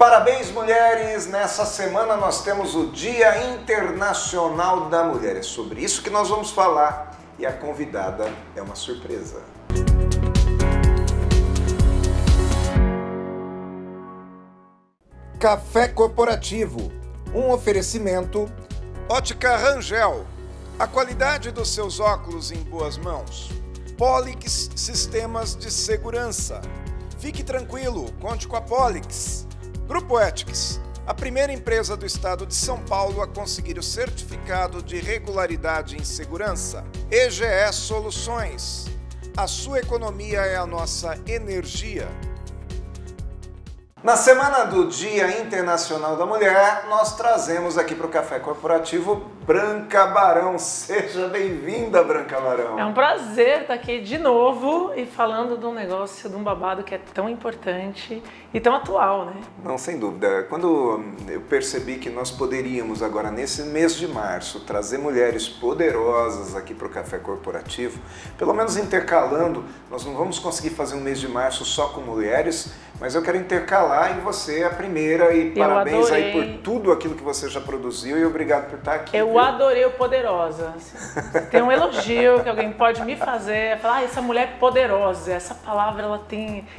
Parabéns, mulheres! Nessa semana nós temos o Dia Internacional da Mulher. É sobre isso que nós vamos falar e a convidada é uma surpresa. Café Corporativo, um oferecimento Ótica Rangel, a qualidade dos seus óculos em boas mãos. Polix Sistemas de Segurança. Fique tranquilo, conte com a Polix. Grupo Ethics, a primeira empresa do estado de São Paulo a conseguir o certificado de regularidade em segurança. EGE Soluções, a sua economia é a nossa energia. Na semana do Dia Internacional da Mulher, nós trazemos aqui para o Café Corporativo Branca Barão. Seja bem-vinda, Branca Barão. É um prazer estar aqui de novo e falando de um negócio, de um babado que é tão importante e tão atual, né? Não, sem dúvida. Quando eu percebi que nós poderíamos agora, nesse mês de março, trazer mulheres poderosas aqui para o Café Corporativo, pelo menos intercalando, nós não vamos conseguir fazer um mês de março só com mulheres, mas eu quero intercalar em você a primeira e parabéns aí por tudo aquilo que você já produziu e obrigado por estar aqui. Eu adorei o Poderosa. Tem um elogio que alguém pode me fazer, falar, essa mulher é poderosa, essa palavra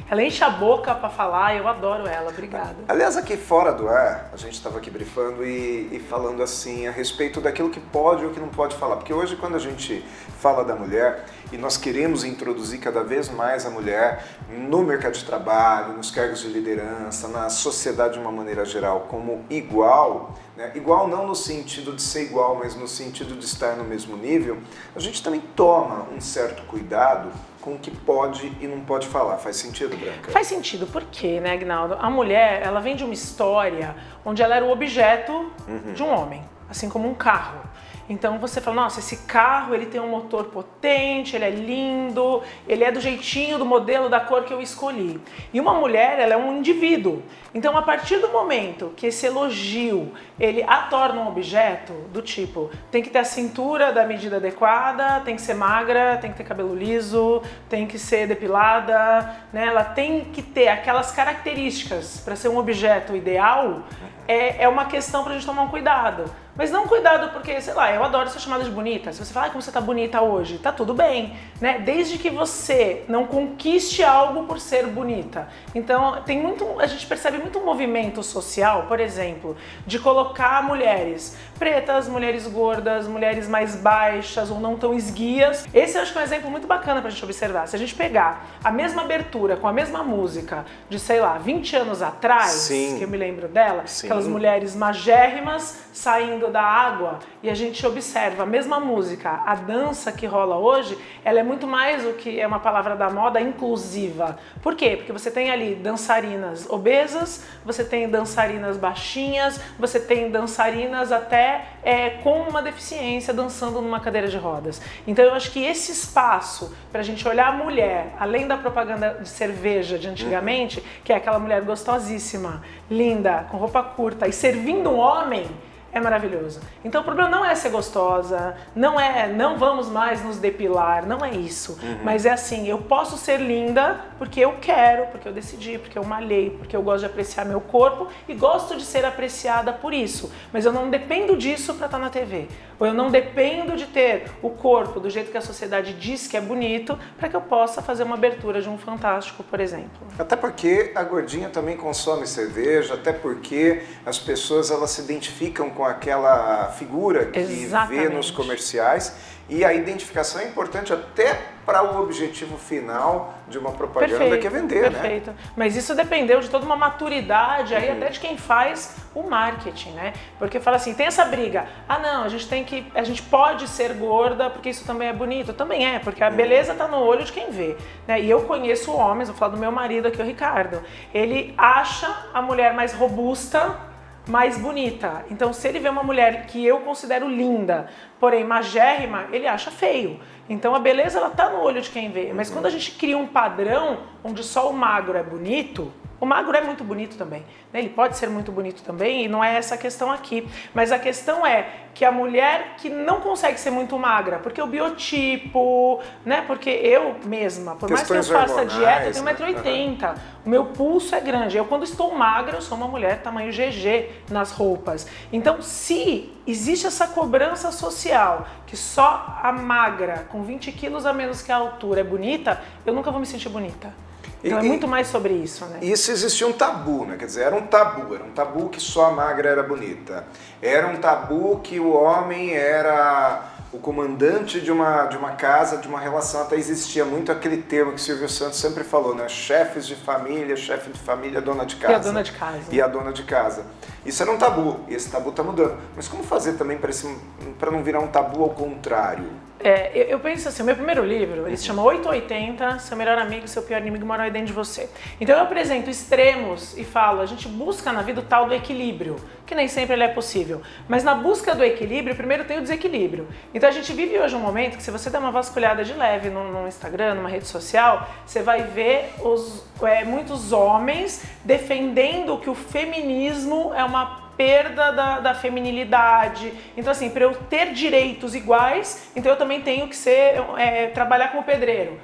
ela enche a boca para falar, eu adoro ela, obrigada. Aliás, aqui fora do ar, a gente estava aqui brifando e falando assim a respeito daquilo que pode ou que não pode falar, porque hoje quando a gente fala da mulher e nós queremos introduzir cada vez mais a mulher no mercado de trabalho, nos cargos de liderança, na sociedade de uma maneira geral como igual, né? Igual não no sentido de ser igual, mas no sentido de estar no mesmo nível, a gente também toma um certo cuidado com o que pode e não pode falar. Faz sentido, Branca? Faz sentido, por quê, né, Aguinaldo? A mulher, ela vem de uma história onde ela era o objeto de um homem, assim como um carro. Então você fala, nossa, esse carro ele tem um motor potente, ele é lindo, ele é do jeitinho, do modelo, da cor que eu escolhi. E uma mulher, ela é um indivíduo. Então a partir do momento que esse elogio, ele a torna um objeto do tipo, tem que ter a cintura da medida adequada, tem que ser magra, tem que ter cabelo liso, tem que ser depilada, né? Ela tem que ter aquelas características para ser um objeto ideal, é uma questão pra gente tomar um cuidado. Mas não cuidado porque, sei lá, eu adoro ser chamada de bonita. Se você fala, como você tá bonita hoje, tá tudo bem, né? Desde que você não conquiste algo por ser bonita. Então, a gente percebe muito um movimento social, por exemplo, de colocar mulheres pretas, mulheres gordas, mulheres mais baixas ou não tão esguias. Esse eu acho que é um exemplo muito bacana pra gente observar. Se a gente pegar a mesma abertura com a mesma música de, sei lá, 20 anos atrás, sim, que eu me lembro dela, sim, aquelas mulheres magérrimas saindo da água, e a gente observa a mesma música, a dança que rola hoje, ela é muito mais o que é uma palavra da moda, inclusiva. Por quê? Porque você tem ali dançarinas obesas, você tem dançarinas baixinhas, você tem dançarinas até com uma deficiência dançando numa cadeira de rodas. Então eu acho que esse espaço pra gente olhar a mulher, além da propaganda de cerveja de antigamente, que é aquela mulher gostosíssima, linda, com roupa curta e servindo um homem, é maravilhoso. Então o problema não é ser gostosa, não vamos mais nos depilar, não é isso. Mas é assim, eu posso ser linda porque eu quero, porque eu decidi, porque eu malhei, porque eu gosto de apreciar meu corpo e gosto de ser apreciada por isso. Mas eu não dependo disso para estar na TV. Ou eu não dependo de ter o corpo do jeito que a sociedade diz que é bonito para que eu possa fazer uma abertura de um Fantástico, por exemplo. Até porque a gordinha também consome cerveja, até porque as pessoas elas se identificam com aquela figura que vê nos comerciais e a identificação é importante até para o objetivo final de uma propaganda, que é vender, perfeito. Né? Mas isso dependeu de toda uma maturidade aí até de quem faz o marketing, né? Porque fala assim, tem essa briga, não, a gente pode ser gorda porque isso também é bonito, também é, porque a beleza tá no olho de quem vê, né? E eu conheço homens, vou falar do meu marido aqui, o Ricardo, ele acha a mulher mais robusta, mais bonita. Então, se ele vê uma mulher que eu considero linda, porém magérrima, ele acha feio. Então, a beleza ela tá no olho de quem vê. Mas quando a gente cria um padrão onde só o magro é bonito, O magro é muito bonito também, né? Ele pode ser muito bonito também e não é essa a questão aqui. Mas a questão é que a mulher que não consegue ser muito magra, porque o biotipo, né? Porque eu mesma, por mais que eu faça dieta, eu tenho 1,80 m, o meu pulso é grande. Eu quando estou magra, eu sou uma mulher tamanho GG nas roupas. Então, se existe essa cobrança social que só a magra, com 20 quilos a menos que a altura, é bonita, eu nunca vou me sentir bonita. Então é muito mais sobre isso, né? Isso existia um tabu, né? Quer dizer, era um tabu que só a magra era bonita. Era um tabu que o homem era o comandante de uma casa, de uma relação. Até existia muito aquele termo que Silvio Santos sempre falou, né? Chefe de família, dona de casa. E a dona de casa. E a dona de casa. Isso era um tabu, e esse tabu está mudando. Mas como fazer também para não virar um tabu ao contrário? Eu penso assim, o meu primeiro livro, ele se chama 880, seu melhor amigo, seu pior inimigo mora aí dentro de você. Então eu apresento extremos e falo, a gente busca na vida o tal do equilíbrio, que nem sempre ele é possível. Mas na busca do equilíbrio, primeiro tem o desequilíbrio. Então a gente vive hoje um momento que se você der uma vasculhada de leve no Instagram, numa rede social, você vai ver muitos homens defendendo que o feminismo é uma perda da feminilidade. Então assim, para eu ter direitos iguais, então eu também tenho que trabalhar como pedreiro,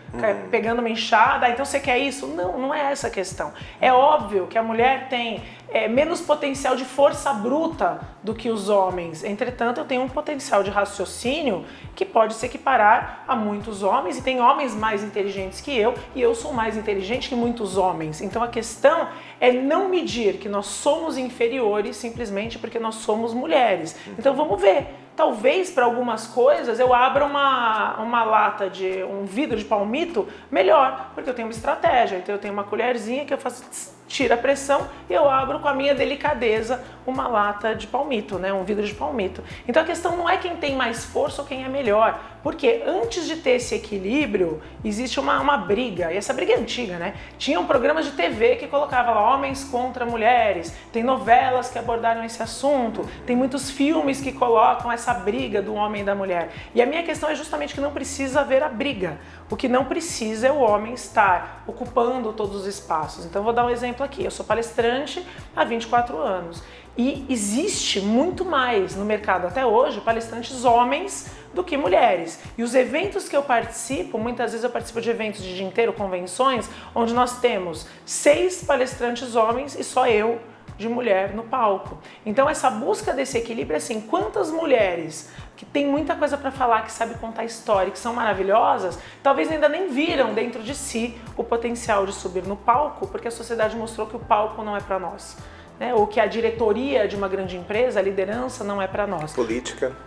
pegando uma enxada. Então você quer isso? Não, não é essa a questão. É óbvio que a mulher tem menos potencial de força bruta do que os homens. Entretanto, eu tenho um potencial de raciocínio que pode se equiparar a muitos homens, e tem homens mais inteligentes que eu, e eu sou mais inteligente que muitos homens. Então a questão é não medir que nós somos inferiores simplesmente porque nós somos mulheres. Então vamos ver. Talvez para algumas coisas eu abra uma lata de um vidro de palmito melhor, porque eu tenho uma estratégia. Então eu tenho uma colherzinha que eu faço, tira a pressão e eu abro com a minha delicadeza uma lata de palmito, né? Um vidro de palmito. Então a questão não é quem tem mais força ou quem é melhor, porque antes de ter esse equilíbrio existe uma briga, e essa briga é antiga, né? Tinham programas de TV que colocavam lá homens contra mulheres, tem novelas que abordaram esse assunto, tem muitos filmes que colocam essa briga do homem e da mulher. E a minha questão é justamente que não precisa haver a briga. O que não precisa é o homem estar ocupando todos os espaços. Então vou dar um exemplo aqui. Eu sou palestrante há 24 anos e existe muito mais no mercado até hoje palestrantes homens do que mulheres. E os eventos que eu participo, muitas vezes eu participo de eventos de dia inteiro, convenções, onde nós temos 6 palestrantes homens e só eu de mulher no palco. Então essa busca desse equilíbrio é assim, quantas mulheres que tem muita coisa para falar, que sabe contar história, que são maravilhosas, talvez ainda nem viram dentro de si o potencial de subir no palco, porque a sociedade mostrou que o palco não é para nós. Né? Ou que a diretoria de uma grande empresa, a liderança não é para nós.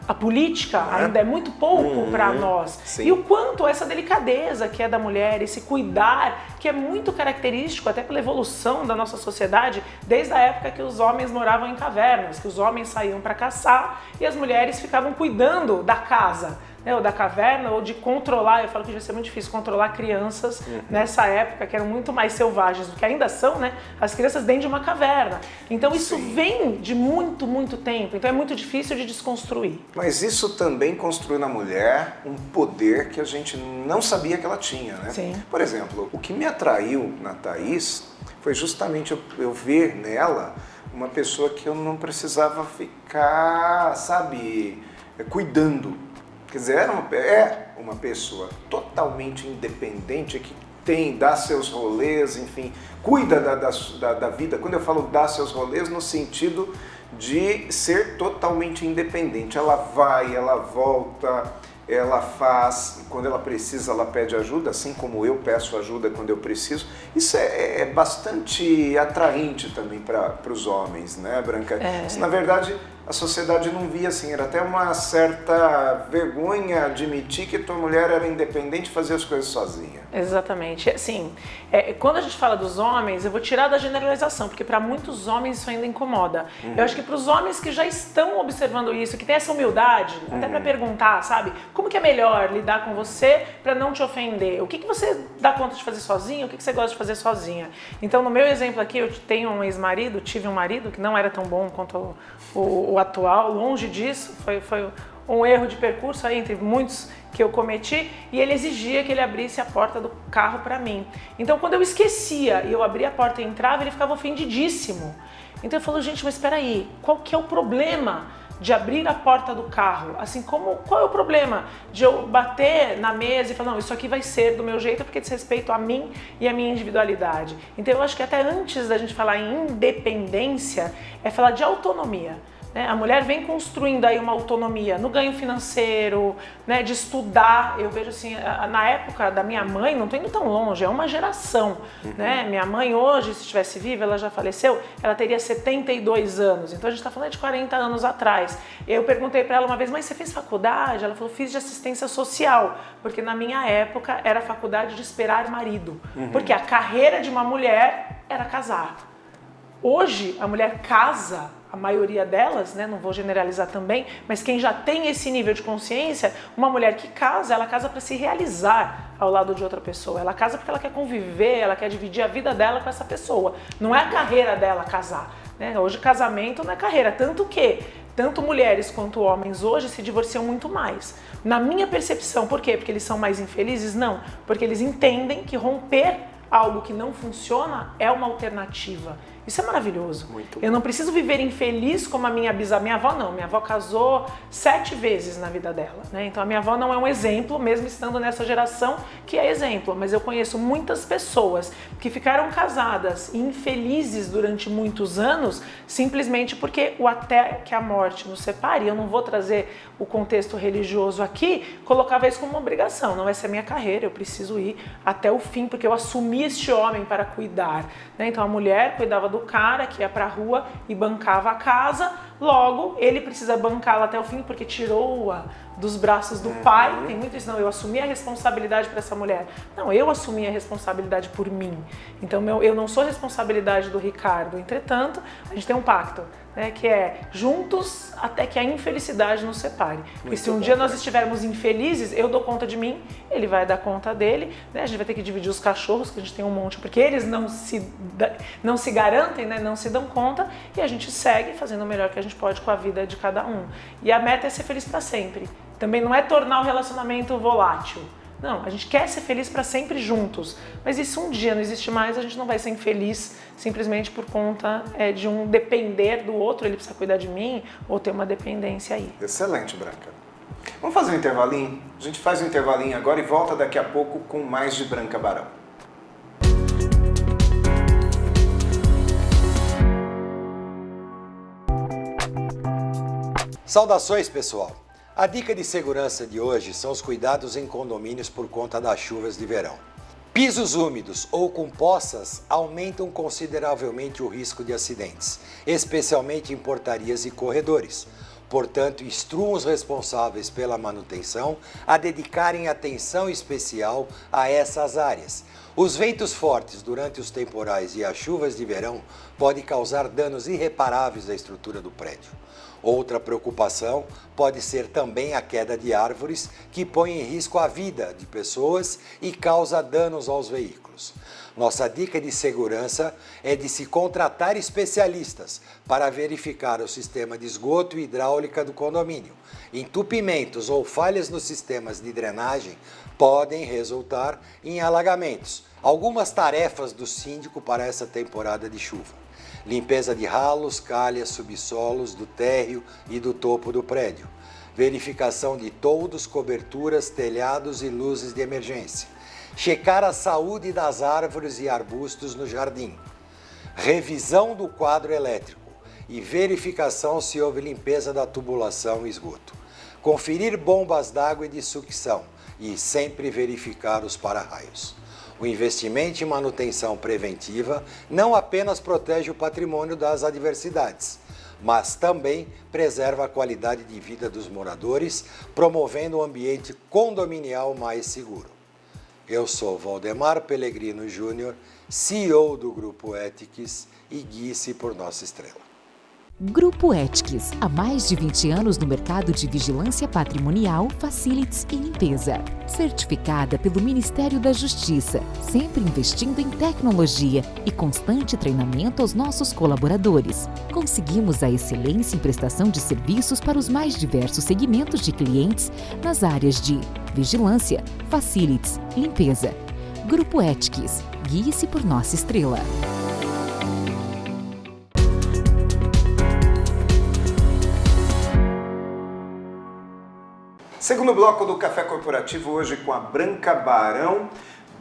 A política ainda é muito pouco para nós. Sim. E o quanto essa delicadeza que é da mulher, esse cuidar, que é muito característico até pela evolução da nossa sociedade, desde a época que os homens moravam em cavernas, que os homens saíam para caçar e as mulheres ficavam cuidando da casa. Ou da caverna, ou de controlar, eu falo que devia ser muito difícil controlar crianças nessa época, que eram muito mais selvagens do que ainda são, né? As crianças dentro de uma caverna. Então isso vem de muito, muito tempo, então é muito difícil de desconstruir. Mas isso também construiu na mulher um poder que a gente não sabia que ela tinha, né? Sim. Por exemplo, o que me atraiu na Thaís foi justamente eu ver nela uma pessoa que eu não precisava ficar, cuidando. Quer dizer, é uma pessoa totalmente independente que dá seus rolês, enfim, cuida da vida. Quando eu falo dá seus rolês, no sentido de ser totalmente independente. Ela vai, ela volta, ela faz, quando ela precisa, ela pede ajuda, assim como eu peço ajuda quando eu preciso. Isso é bastante atraente também para os homens, né, Branca? Isso, na verdade, a sociedade não via assim, era até uma certa vergonha admitir que tua mulher era independente e fazia as coisas sozinha. Exatamente. Assim, quando a gente fala dos homens, eu vou tirar da generalização, porque para muitos homens isso ainda incomoda. Eu acho que para os homens que já estão observando isso, que tem essa humildade, até para perguntar, sabe? Como que é melhor lidar com você para não te ofender? O que você dá conta de fazer sozinha? O que você gosta de fazer sozinha? Então, no meu exemplo aqui, eu tenho um ex-marido, tive um marido que não era tão bom quanto o atual, longe disso, foi um erro de percurso aí entre muitos que eu cometi e ele exigia que ele abrisse a porta do carro para mim. Então quando eu esquecia e eu abria a porta e entrava, ele ficava ofendidíssimo. Então eu falo, gente, mas espera aí, qual que é o problema de abrir a porta do carro? Assim como, qual é o problema de eu bater na mesa e falar, não, isso aqui vai ser do meu jeito porque diz respeito a mim e a minha individualidade. Então eu acho que até antes da gente falar em independência, é falar de autonomia. A mulher vem construindo aí uma autonomia no ganho financeiro, né, de estudar. Eu vejo assim, na época da minha mãe, não estou indo tão longe, é uma geração. Né? Minha mãe hoje, se estivesse viva, ela já faleceu, ela teria 72 anos. Então a gente está falando de 40 anos atrás. Eu perguntei para ela uma vez, mas você fez faculdade? Ela falou, fiz de assistência social, porque na minha época era faculdade de esperar marido. Porque a carreira de uma mulher era casar. Hoje a mulher casa, a maioria delas, né, não vou generalizar também, mas quem já tem esse nível de consciência, uma mulher que casa, ela casa para se realizar ao lado de outra pessoa. Ela casa porque ela quer conviver, ela quer dividir a vida dela com essa pessoa. Não é a carreira dela casar. Né? Hoje casamento não é carreira, tanto que tanto mulheres quanto homens hoje se divorciam muito mais. Na minha percepção, por quê? Porque eles são mais infelizes? Não, porque eles entendem que romper algo que não funciona é uma alternativa. Isso é maravilhoso. Eu não preciso viver infeliz como a minha bisavó. Minha avó não, minha avó casou 7 vezes na vida dela, né? Então a minha avó não é um exemplo, mesmo estando nessa geração que é exemplo. Mas eu conheço muitas pessoas que ficaram casadas e infelizes durante muitos anos, simplesmente porque o até que a morte nos separe, eu não vou trazer o contexto religioso aqui, colocava isso como uma obrigação. Não, essa é a minha carreira, eu preciso ir até o fim, porque eu assumi este homem para cuidar, né? Então a mulher cuidava do cara que ia pra rua e bancava a casa, logo ele precisa bancá-la até o fim porque tirou-a dos braços do pai. Tem muito isso, não, eu assumi a responsabilidade para essa mulher. Não, eu assumi a responsabilidade por mim. Então eu não sou responsabilidade do Ricardo. Entretanto, a gente tem um pacto, né, que é juntos até que a infelicidade nos separe. Porque se um dia nós estivermos infelizes, eu dou conta de mim, ele vai dar conta dele, né? A gente vai ter que dividir os cachorros, que a gente tem um monte, porque eles não se garantem, né? Não se dão conta, e a gente segue fazendo o melhor que a gente pode com a vida de cada um. E a meta é ser feliz para sempre. Também não é tornar o relacionamento volátil. Não, a gente quer ser feliz para sempre juntos, mas e se um dia não existe mais, a gente não vai ser infeliz simplesmente por conta de um depender do outro, ele precisa cuidar de mim, ou ter uma dependência aí. Excelente, Branca. Vamos fazer um intervalinho? A gente faz um intervalinho agora e volta daqui a pouco com mais de Branca Barão. Saudações, pessoal! A dica de segurança de hoje são os cuidados em condomínios por conta das chuvas de verão. Pisos úmidos ou com poças aumentam consideravelmente o risco de acidentes, especialmente em portarias e corredores. Portanto, instruam os responsáveis pela manutenção a dedicarem atenção especial a essas áreas. Os ventos fortes durante os temporais e as chuvas de verão podem causar danos irreparáveis à estrutura do prédio. Outra preocupação pode ser também a queda de árvores, que põe em risco a vida de pessoas e causa danos aos veículos. Nossa dica de segurança é de se contratar especialistas para verificar o sistema de esgoto e hidráulica do condomínio. Entupimentos ou falhas nos sistemas de drenagem podem resultar em alagamentos. Algumas tarefas do síndico para essa temporada de chuva: limpeza de ralos, calhas, subsolos, do térreo e do topo do prédio. Verificação de toldos, coberturas, telhados e luzes de emergência. Checar a saúde das árvores e arbustos no jardim. Revisão do quadro elétrico e verificação se houve limpeza da tubulação e esgoto. Conferir bombas d'água e de sucção e sempre verificar os para-raios. O investimento em manutenção preventiva não apenas protege o patrimônio das adversidades, mas também preserva a qualidade de vida dos moradores, promovendo um ambiente condominial mais seguro. Eu sou Valdemar Pellegrino Júnior, CEO do Grupo Ethics, e guie-se por nossa estrela. Grupo Ethics, há mais de 20 anos no mercado de vigilância patrimonial, facilities e limpeza. Certificada pelo Ministério da Justiça, sempre investindo em tecnologia e constante treinamento aos nossos colaboradores. Conseguimos a excelência em prestação de serviços para os mais diversos segmentos de clientes nas áreas de vigilância, facilities, limpeza. Grupo Ethics, guie-se por nossa estrela. Segundo bloco do Café Corporativo, hoje com a Branca Barão.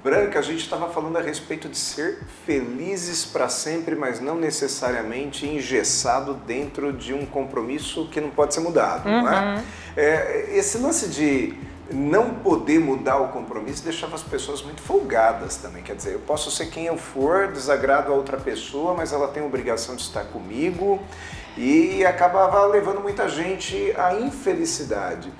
Branca, a gente estava falando a respeito de ser felizes para sempre, mas não necessariamente engessado dentro de um compromisso que não pode ser mudado, não é? Esse lance de não poder mudar o compromisso deixava as pessoas muito folgadas também. Quer dizer, eu posso ser quem eu for, desagrado a outra pessoa, mas ela tem a obrigação de estar comigo, e acabava levando muita gente à infelicidade.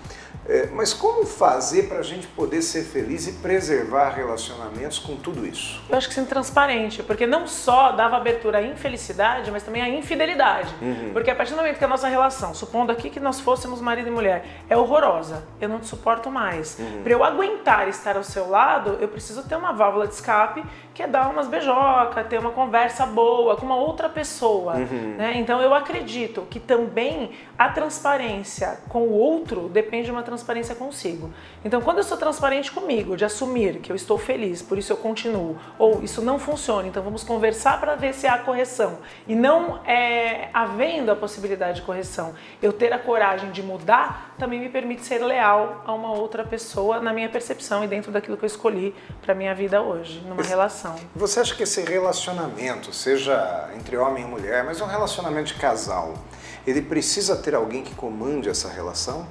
Mas como fazer para a gente poder ser feliz e preservar relacionamentos com tudo isso? Eu acho que sendo transparente, porque não só dava abertura à infelicidade, mas também à infidelidade. Porque a partir do momento que a nossa relação, supondo aqui que nós fôssemos marido e mulher, é horrorosa, eu não te suporto mais. Para eu aguentar estar ao seu lado, eu preciso ter uma válvula de escape, que é dar umas beijocas, ter uma conversa boa com uma outra pessoa. Né? Então eu acredito que também a transparência com o outro depende de uma transparência consigo. Então quando eu sou transparente comigo, de assumir que eu estou feliz, por isso eu continuo, ou isso não funciona, então vamos conversar para ver se há correção, e não havendo a possibilidade de correção, eu ter a coragem de mudar, também me permite ser leal a uma outra pessoa na minha percepção e dentro daquilo que eu escolhi para minha vida hoje, numa relação. Você acha que esse relacionamento, seja entre homem e mulher, mas um relacionamento de casal, ele precisa ter alguém que comande essa relação?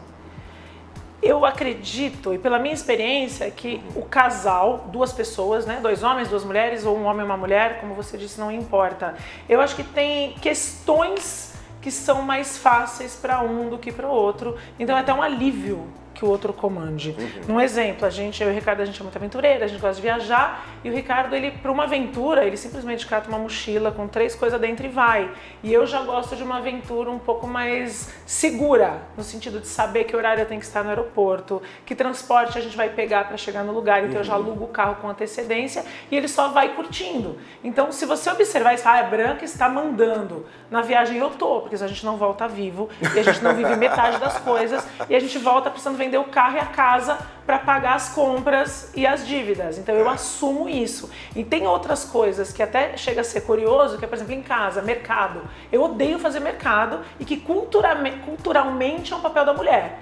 Eu acredito, e pela minha experiência, que o casal, duas pessoas, né, dois homens, duas mulheres, ou um homem e uma mulher, como você disse, não importa. Eu acho que tem questões que são mais fáceis para um do que para o outro, então é até um alívio que o outro comande. Um exemplo, eu e o Ricardo, a gente é muito aventureiro, a gente gosta de viajar, e o Ricardo, ele, para uma aventura, ele simplesmente cata uma mochila com 3 coisas dentro e vai. E eu já gosto de uma aventura um pouco mais segura, no sentido de saber que horário eu tenho que estar no aeroporto, que transporte a gente vai pegar para chegar no lugar, então eu já alugo o carro com antecedência, e ele só vai curtindo. Então, se você observar isso, a Branca está mandando. Na viagem eu tô, porque a gente não volta vivo, e a gente não vive metade das coisas, e a gente volta precisando vender o carro e a casa para pagar as compras e as dívidas. Então eu assumo isso. E tem outras coisas que até chega a ser curioso, que é, por exemplo, em casa, mercado. Eu odeio fazer mercado e que culturalmente é um papel da mulher.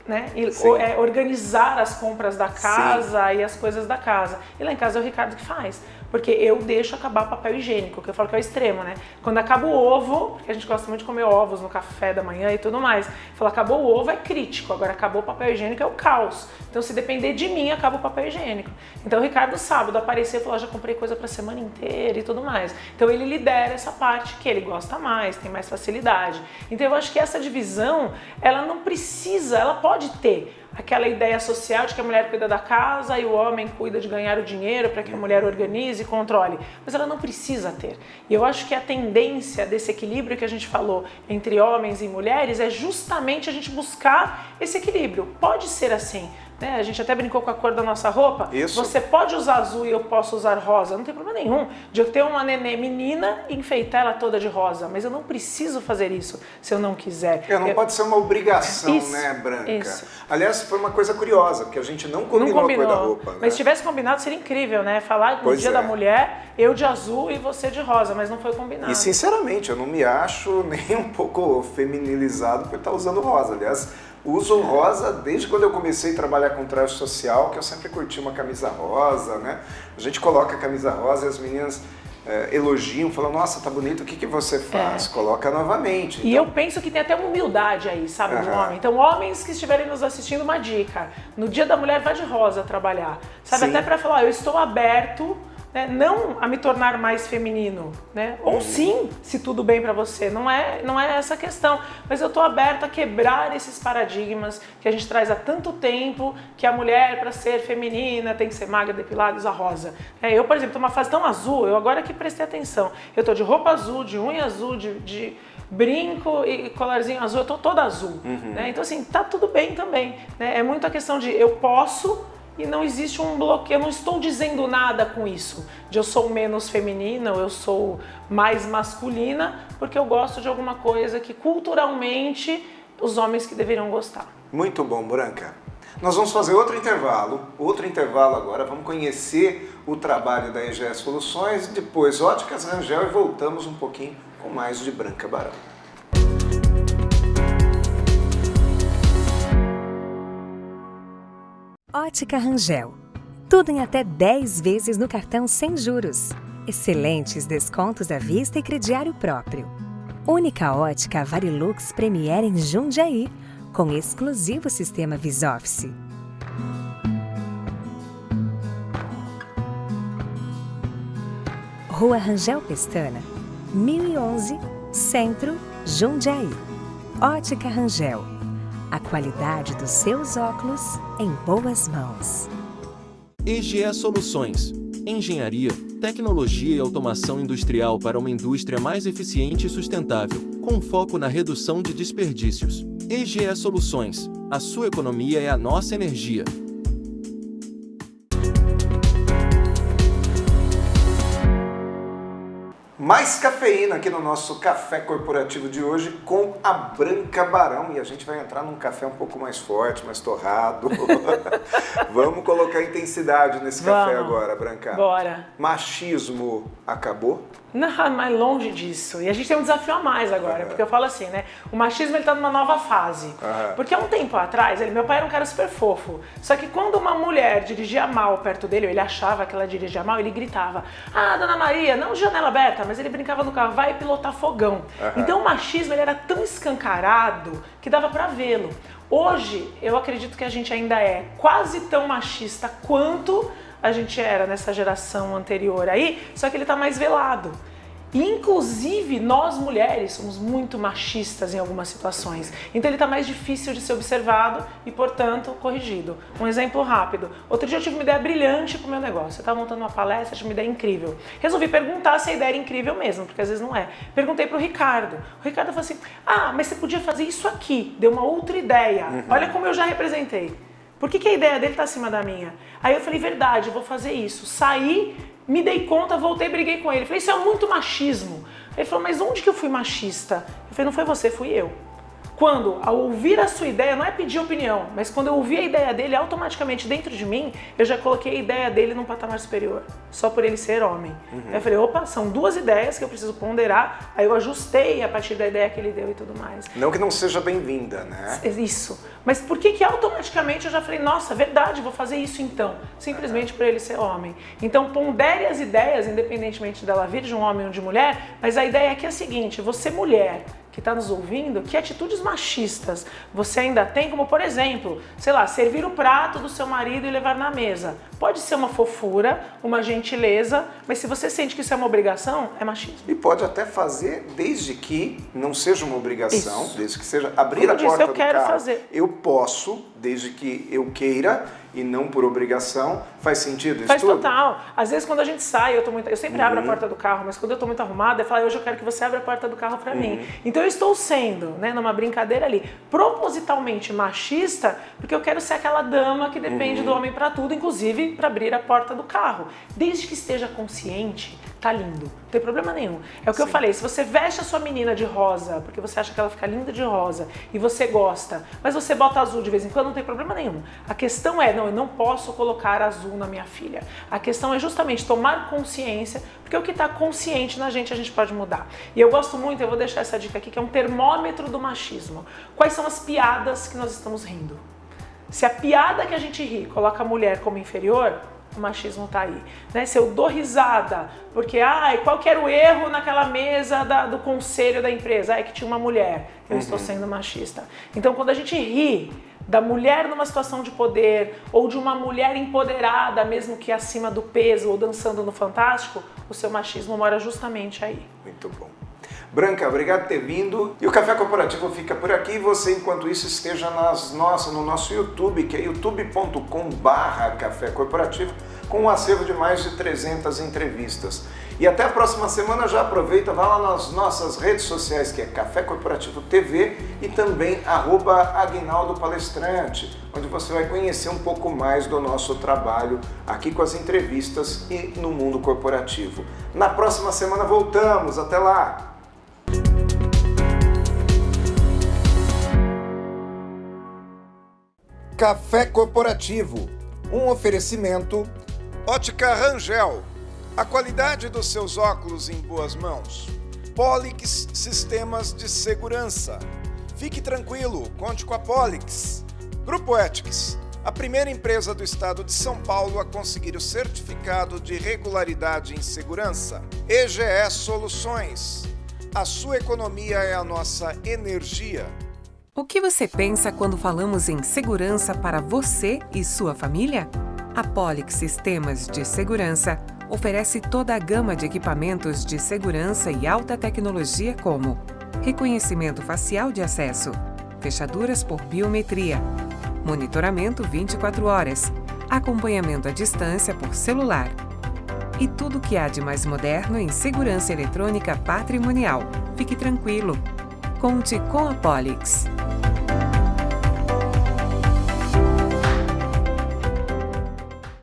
Né? Organizar as compras da casa e as coisas da casa. E lá em casa é o Ricardo que faz. Porque eu deixo acabar o papel higiênico, que eu falo que é o extremo, né? Quando acaba o ovo, porque a gente gosta muito de comer ovos no café da manhã e tudo mais. Falo, acabou o ovo é crítico, agora acabou o papel higiênico é o caos. Então se depender de mim, acaba o papel higiênico. Então o Ricardo sábado apareceu e falou, já comprei coisa pra semana inteira e tudo mais. Então ele lidera essa parte que ele gosta mais, tem mais facilidade. Então eu acho que essa divisão, ela não precisa, ela pode ter aquela ideia social de que a mulher cuida da casa e o homem cuida de ganhar o dinheiro para que a mulher organize e controle, mas ela não precisa ter. E eu acho que a tendência desse equilíbrio que a gente falou entre homens e mulheres é justamente a gente buscar esse equilíbrio. Pode ser assim, né? A gente até brincou com a cor da nossa roupa. Isso. Você pode usar azul e eu posso usar rosa, não tem problema nenhum de eu ter uma nenê menina e enfeitar ela toda de rosa, mas eu não preciso fazer isso se eu não quiser. Não pode ser uma obrigação, isso, né, Branca? Isso. Aliás, foi uma coisa curiosa, porque a gente não combinou a cor da roupa. Né? Mas se tivesse combinado seria incrível, né? Falar no dia da mulher, eu de azul e você de rosa, mas não foi combinado. E sinceramente, eu não me acho nem um pouco feminilizado por estar usando rosa. Aliás, uso rosa desde quando eu comecei a trabalhar com traje social, que eu sempre curti uma camisa rosa, né? A gente coloca a camisa rosa e as meninas elogiam, falam, nossa, tá bonito, o que que você faz? Coloca novamente. E eu penso que tem até uma humildade aí, sabe, do homem. Então, homens que estiverem nos assistindo, uma dica. No dia da mulher, vai de rosa trabalhar. Sabe, até pra falar, eu estou aberto né? Não a me tornar mais feminino, né? Ou sim, se tudo bem pra você, não é essa a questão, mas eu tô aberto a quebrar esses paradigmas que a gente traz há tanto tempo, que a mulher, para ser feminina, tem que ser magra, depilada, usar rosa. Eu, por exemplo, tô numa fase tão azul, eu agora que prestei atenção, eu tô de roupa azul, de unha azul, de brinco e colarzinho azul, eu tô toda azul, né? Então assim, tá tudo bem também, né? É muito a questão de eu posso e não existe um bloqueio, eu não estou dizendo nada com isso, de eu sou menos feminina ou eu sou mais masculina, porque eu gosto de alguma coisa que culturalmente os homens que deveriam gostar. Muito bom, Branca. Nós vamos fazer outro intervalo agora, vamos conhecer o trabalho da EGE Soluções, depois Óticas Rangel e voltamos um pouquinho com mais de Branca Barão. Ótica Rangel. Tudo em até 10 vezes no cartão sem juros. Excelentes descontos à vista e crediário próprio. Única ótica Varilux Premier em Jundiaí, com exclusivo sistema VisOffice. Rua Rangel Pestana, 1011, Centro, Jundiaí. Ótica Rangel. A qualidade dos seus óculos em boas mãos. EGE Soluções. Engenharia, tecnologia e automação industrial para uma indústria mais eficiente e sustentável, com foco na redução de desperdícios. EGE Soluções. A sua economia é a nossa energia. Mais cafeína aqui no nosso café corporativo de hoje com a Branca Barão. E a gente vai entrar num café um pouco mais forte, mais torrado. Vamos colocar intensidade nesse café agora, Branca. Bora. Machismo acabou? Não, mas longe disso. E a gente tem um desafio a mais agora, porque eu falo assim, né? O machismo ele tá numa nova fase. Porque há um tempo atrás, meu pai era um cara super fofo. Só que quando uma mulher dirigia mal perto dele, ou ele achava que ela dirigia mal, ele gritava: "Ah, Dona Maria, não de janela aberta", mas ele brincava no carro: "Vai pilotar fogão". Então o machismo ele era tão escancarado que dava pra vê-lo. Hoje, eu acredito que a gente ainda é quase tão machista quanto a gente era nessa geração anterior aí, só que ele tá mais velado. E, inclusive, nós mulheres somos muito machistas em algumas situações. Então ele tá mais difícil de ser observado e, portanto, corrigido. Um exemplo rápido. Outro dia eu tive uma ideia brilhante pro meu negócio. Eu tava montando uma palestra, tive uma ideia incrível. Resolvi perguntar se a ideia era incrível mesmo, porque às vezes não é. Perguntei pro Ricardo. O Ricardo falou assim: "Ah, mas você podia fazer isso aqui". Deu uma outra ideia. Olha como eu já representei. Por que a ideia dele tá acima da minha? Aí eu falei: verdade, eu vou fazer isso. Saí, me dei conta, voltei e briguei com ele. Falei: isso é muito machismo. Ele falou: mas onde que eu fui machista? Eu falei: não foi você, fui eu. Quando, ao ouvir a sua ideia, não é pedir opinião, mas quando eu ouvi a ideia dele, automaticamente dentro de mim, eu já coloquei a ideia dele num patamar superior, só por ele ser homem. Aí eu falei: opa, são duas ideias que eu preciso ponderar, aí eu ajustei a partir da ideia que ele deu e tudo mais. Não que não seja bem-vinda, né? Isso. Mas por que automaticamente eu já falei: nossa, verdade, vou fazer isso então? Simplesmente por ele ser homem. Então pondere as ideias, independentemente dela vir de um homem ou de mulher, mas a ideia aqui é a seguinte: você mulher que está nos ouvindo, que atitudes machistas você ainda tem, como por exemplo, sei lá, servir o prato do seu marido e levar na mesa. Pode ser uma fofura, uma gentileza, mas se você sente que isso é uma obrigação, é machismo. E pode até fazer desde que não seja uma obrigação, isso. Desde que seja abrir a porta do carro. Eu posso, desde que eu queira e não por obrigação. Faz sentido isso? Faz tudo? Total. Às vezes quando a gente sai, eu sempre abro a porta do carro, mas quando eu tô muito arrumada, eu falo: hoje eu quero que você abra a porta do carro pra mim. Então eu estou sendo, né, numa brincadeira ali, propositalmente machista, porque eu quero ser aquela dama que depende do homem pra tudo, inclusive pra abrir a porta do carro. Desde que esteja consciente, tá lindo. Não tem problema nenhum. É o que eu falei: se você veste a sua menina de rosa, porque você acha que ela fica linda de rosa, e você gosta, mas você bota azul de vez em quando, não tem problema nenhum. A questão é: não, eu não posso colocar azul na minha filha. A questão é justamente tomar consciência, porque o que está consciente na gente, a gente pode mudar. E eu gosto muito, eu vou deixar essa dica aqui, que é um termômetro do machismo. Quais são as piadas que nós estamos rindo? Se a piada que a gente ri coloca a mulher como inferior, o machismo tá aí, né? Se eu dou risada porque, qual que era o erro naquela mesa do conselho da empresa? É que tinha uma mulher. Eu estou sendo machista. Então, quando a gente ri, da mulher numa situação de poder ou de uma mulher empoderada, mesmo que acima do peso ou dançando no Fantástico, o seu machismo mora justamente aí. Muito bom. Branca, obrigado por ter vindo. E o Café Corporativo fica por aqui. Você, enquanto isso, esteja no nosso YouTube, que é youtube.com/Café Corporativo, com um acervo de mais de 300 entrevistas. E até a próxima semana. Já aproveita, vá lá nas nossas redes sociais, que é Café Corporativo TV e também @Aguinaldo Palestrante, onde você vai conhecer um pouco mais do nosso trabalho aqui com as entrevistas e no mundo corporativo. Na próxima semana voltamos. Até lá! Café Corporativo, um oferecimento Ótica Rangel, a qualidade dos seus óculos em boas mãos. Polix Sistemas de Segurança, fique tranquilo, conte com a Polix. Grupo Ethics, a primeira empresa do estado de São Paulo a conseguir o certificado de regularidade em segurança. EGE Soluções, a sua economia é a nossa energia. O que você pensa quando falamos em segurança para você e sua família? A Polix Sistemas de Segurança oferece toda a gama de equipamentos de segurança e alta tecnologia como reconhecimento facial de acesso, fechaduras por biometria, monitoramento 24 horas, acompanhamento à distância por celular e tudo o que há de mais moderno em segurança eletrônica patrimonial. Fique tranquilo. Conte com a Polix.